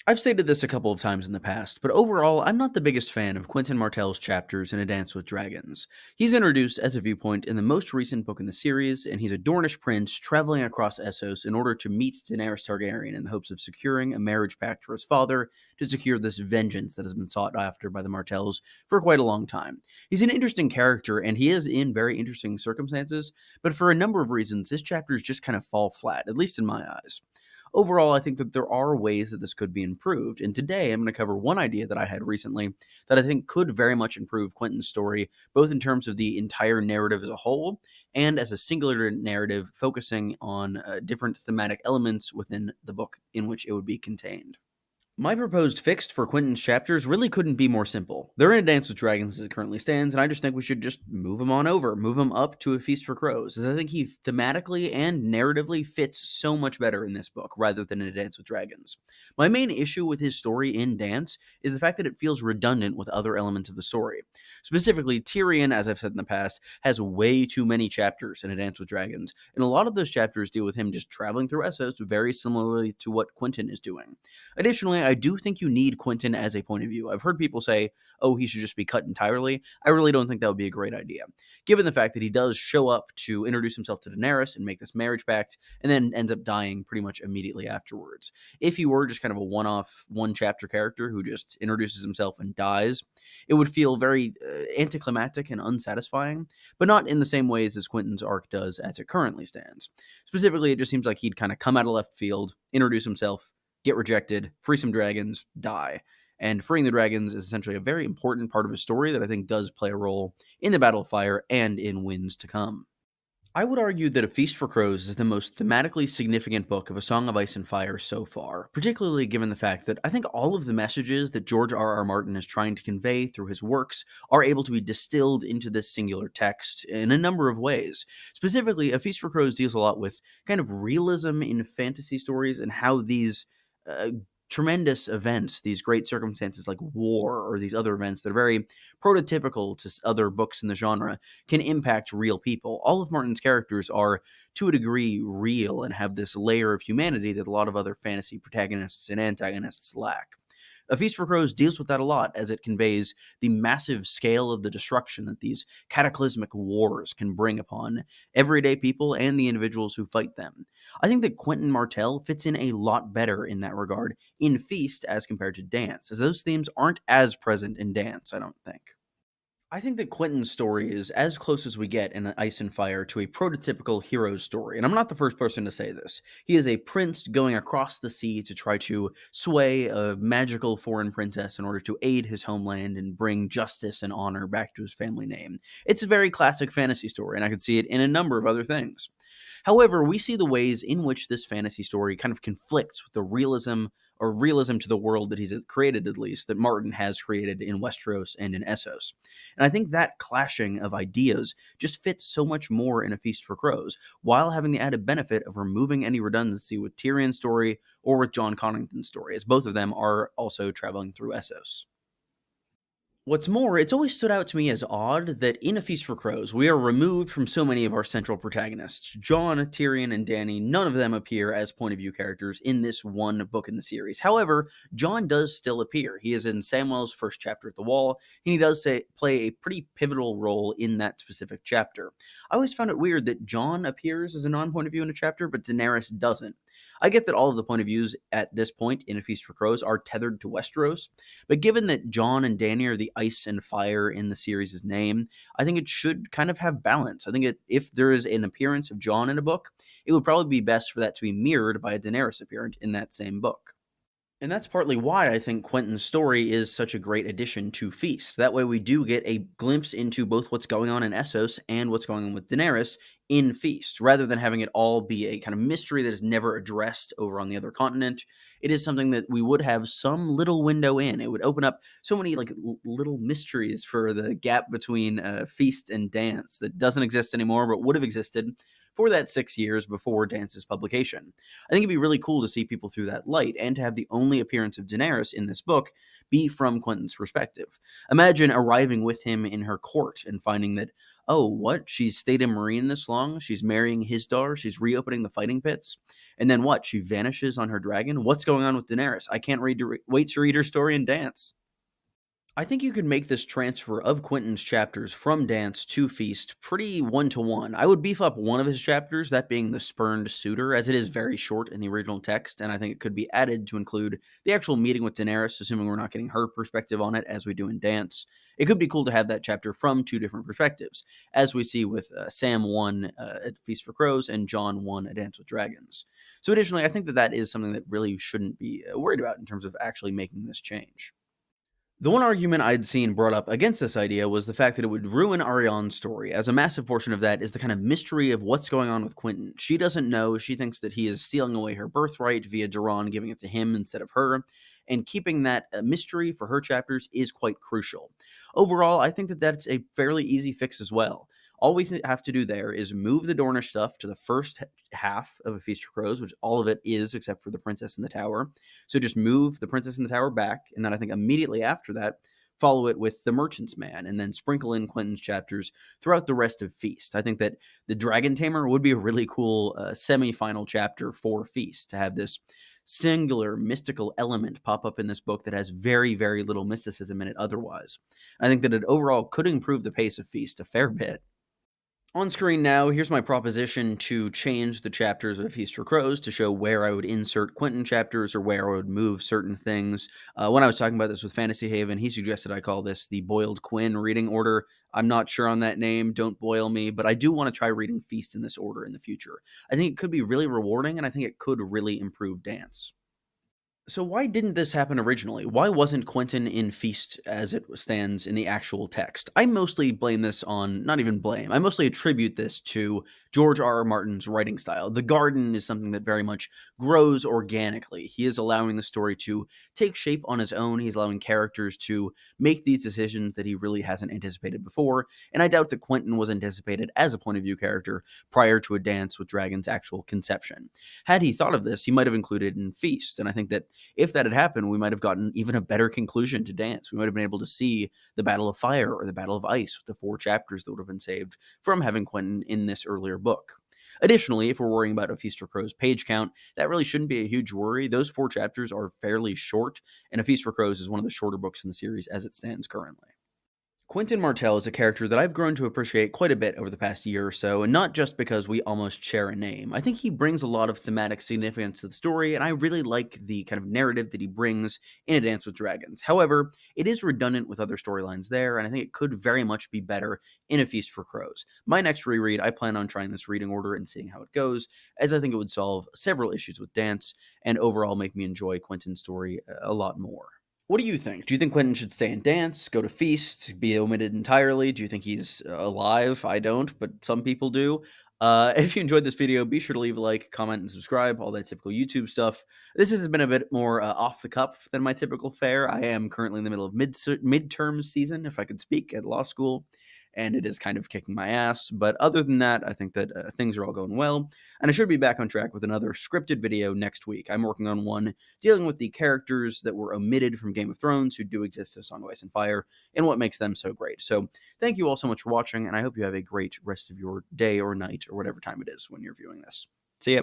I've stated this a couple of times in the past, but overall, I'm not the biggest fan of Quentyn Martell's chapters in A Dance with Dragons. He's introduced as a viewpoint in the most recent book in the series, and he's a Dornish prince traveling across Essos in order to meet Daenerys Targaryen in the hopes of securing a marriage pact for his father to secure this vengeance that has been sought after by the Martells for quite a long time. He's an interesting character, and he is in very interesting circumstances, but for a number of reasons, his chapters just kind of fall flat, at least in my eyes. Overall, I think that there are ways that this could be improved, and today I'm going to cover one idea that I had recently that I think could very much improve Quentin's story, both in terms of the entire narrative as a whole and as a singular narrative focusing on different thematic elements within the book in which it would be contained. My proposed fix for Quentin's chapters really couldn't be more simple. They're in A Dance with Dragons as it currently stands, and I just think we should just move him on over, move him up to A Feast for Crows, as I think he thematically and narratively fits so much better in this book rather than in A Dance with Dragons. My main issue with his story in Dance is the fact that it feels redundant with other elements of the story. Specifically, Tyrion, as I've said in the past, has way too many chapters in A Dance with Dragons, and a lot of those chapters deal with him just traveling through Essos very similarly to what Quentyn is doing. Additionally, I do think you need Quentyn as a point of view. I've heard people say, oh, he should just be cut entirely. I really don't think that would be a great idea, given the fact that he does show up to introduce himself to Daenerys and make this marriage pact, and then ends up dying pretty much immediately afterwards. If he were just kind of a one-off, one-chapter character who just introduces himself and dies, it would feel very anticlimactic and unsatisfying, but not in the same ways as Quentin's arc does as it currently stands. Specifically, it just seems like he'd kind of come out of left field, introduce himself, get rejected, free some dragons, die. And freeing the dragons is essentially a very important part of his story that I think does play a role in the Battle of Fire and in Winds to Come. I would argue that A Feast for Crows is the most thematically significant book of A Song of Ice and Fire so far, particularly given the fact that I think all of the messages that George R. R. Martin is trying to convey through his works are able to be distilled into this singular text in a number of ways. Specifically, A Feast for Crows deals a lot with kind of realism in fantasy stories and how these uh, tremendous events, these great circumstances like war or these other events that are very prototypical to other books in the genre, can impact real people. All of Martin's characters are, to a degree, real and have this layer of humanity that a lot of other fantasy protagonists and antagonists lack. A Feast for Crows deals with that a lot as it conveys the massive scale of the destruction that these cataclysmic wars can bring upon everyday people and the individuals who fight them. I think that Quentyn Martell fits in a lot better in that regard in Feast as compared to Dance, as those themes aren't as present in Dance, I don't think. I think that Quentin's story is as close as we get in Ice and Fire to a prototypical hero's story, and I'm not the first person to say this. He is a prince going across the sea to try to sway a magical foreign princess in order to aid his homeland and bring justice and honor back to his family name. It's a very classic fantasy story, and I could see it in a number of other things. However, we see the ways in which this fantasy story kind of conflicts with the realism or realism to the world that he's created, at least, that Martin has created in Westeros and in Essos. And I think that clashing of ideas just fits so much more in A Feast for Crows, while having the added benefit of removing any redundancy with Tyrion's story or with Jon Connington's story, as both of them are also traveling through Essos. What's more, it's always stood out to me as odd that in A Feast for Crows, we are removed from so many of our central protagonists. Jon, Tyrion, and Dany, none of them appear as point of view characters in this one book in the series. However, Jon does still appear. He is in Samwell's first chapter at the Wall, and he does play a pretty pivotal role in that specific chapter. I always found it weird that Jon appears as a non-point of view in a chapter, but Daenerys doesn't. I get that all of the point of views at this point in A Feast for Crows are tethered to Westeros, but given that Jon and Dany are the ice and fire in the series' name, I think it should kind of have balance. I think if there is an appearance of Jon in a book, it would probably be best for that to be mirrored by a Daenerys appearance in that same book. And that's partly why I think Quentin's story is such a great addition to Feast. That way we do get a glimpse into both what's going on in Essos and what's going on with Daenerys in Feast, rather than having it all be a kind of mystery that is never addressed over on the other continent. It is something that we would have some little window in. It would open up so many like little mysteries for the gap between Feast and Dance that doesn't exist anymore, but would have existed for that 6 years before Dance's publication. I think it'd be really cool to see people through that light and to have the only appearance of Daenerys in this book be from Quentyn's perspective. Imagine arriving with him in her court and finding that, oh, what? She's stayed in Meereen this long? She's marrying his daughter? She's reopening the fighting pits? And then what? She vanishes on her dragon? What's going on with Daenerys? I can't wait to read her story and dance. I think you could make this transfer of Quentyn's chapters from Dance to Feast pretty one-to-one. I would beef up one of his chapters, that being the Spurned Suitor, as it is very short in the original text, and I think it could be added to include the actual meeting with Daenerys, assuming we're not getting her perspective on it as we do in Dance. It could be cool to have that chapter from two different perspectives, as we see with Sam 1 at Feast for Crows and Jon 1 at Dance with Dragons. So additionally, I think that that is something that really shouldn't be worried about in terms of actually making this change. The one argument I'd seen brought up against this idea was the fact that it would ruin Ariane's story, as a massive portion of that is the kind of mystery of what's going on with Quentyn. She doesn't know, she thinks that he is stealing away her birthright via Duran giving it to him instead of her, and keeping that mystery for her chapters is quite crucial. Overall, I think that that's a fairly easy fix as well. All we have to do there is move the Dornish stuff to the first half of A Feast for Crows, which all of it is except for the Princess in the Tower. So just move the Princess in the Tower back, and then I think immediately after that, follow it with the Merchant's Man, and then sprinkle in Quentyn's chapters throughout the rest of Feast. I think that the Dragon Tamer would be a really cool semi-final chapter for Feast, to have this singular mystical element pop up in this book that has very, very little mysticism in it otherwise. I think that it overall could improve the pace of Feast a fair bit. On screen now, here's my proposition to change the chapters of A Feast for Crows to show where I would insert Quentyn chapters or where I would move certain things. When I was talking about this with Fantasy Haven, he suggested I call this the Boiled Quinn reading order. I'm not sure on that name, don't boil me, but I do want to try reading Feast in this order in the future. I think it could be really rewarding, and I think it could really improve Dance. So why didn't this happen originally? Why wasn't Quentyn in Feast as it stands in the actual text? I mostly blame this on, not even blame, I mostly attribute this to George R. R. Martin's writing style. The garden is something that very much grows organically. He is allowing the story to take shape on his own. He's allowing characters to make these decisions that he really hasn't anticipated before, and I doubt that Quentyn was anticipated as a point of view character prior to A Dance with Dragons' actual conception. Had he thought of this, he might have included it in Feast, and I think that if that had happened, we might have gotten even a better conclusion to Dance. We might have been able to see the Battle of Fire or the Battle of Ice with the 4 chapters that would have been saved from having Quentyn in this earlier book. Additionally, if we're worrying about A Feast for Crows page count, that really shouldn't be a huge worry. Those 4 chapters are fairly short, and A Feast for Crows is one of the shorter books in the series as it stands currently. Quentyn Martell is a character that I've grown to appreciate quite a bit over the past year or so, and not just because we almost share a name. I think he brings a lot of thematic significance to the story, and I really like the kind of narrative that he brings in A Dance with Dragons. However, it is redundant with other storylines there, and I think it could very much be better in A Feast for Crows. My next reread, I plan on trying this reading order and seeing how it goes, as I think it would solve several issues with Dance, and overall make me enjoy Quentyn's story a lot more. What do you think? Do you think Quentyn should stay in Dance, go to Feast, be omitted entirely? Do you think he's alive? I don't, but some people do. If you enjoyed this video, be sure to leave a like, comment, and subscribe, all that typical YouTube stuff. This has been a bit more off the cuff than my typical fare. I am currently in the middle of midterm season, if I could speak, at law school, and it is kind of kicking my ass. But other than that, I think that things are all going well, and I should be back on track with another scripted video next week. I'm working on one dealing with the characters that were omitted from Game of Thrones who do exist as Song of Ice and Fire and what makes them so great. So thank you all so much for watching, and I hope you have a great rest of your day or night or whatever time it is when you're viewing this. See ya.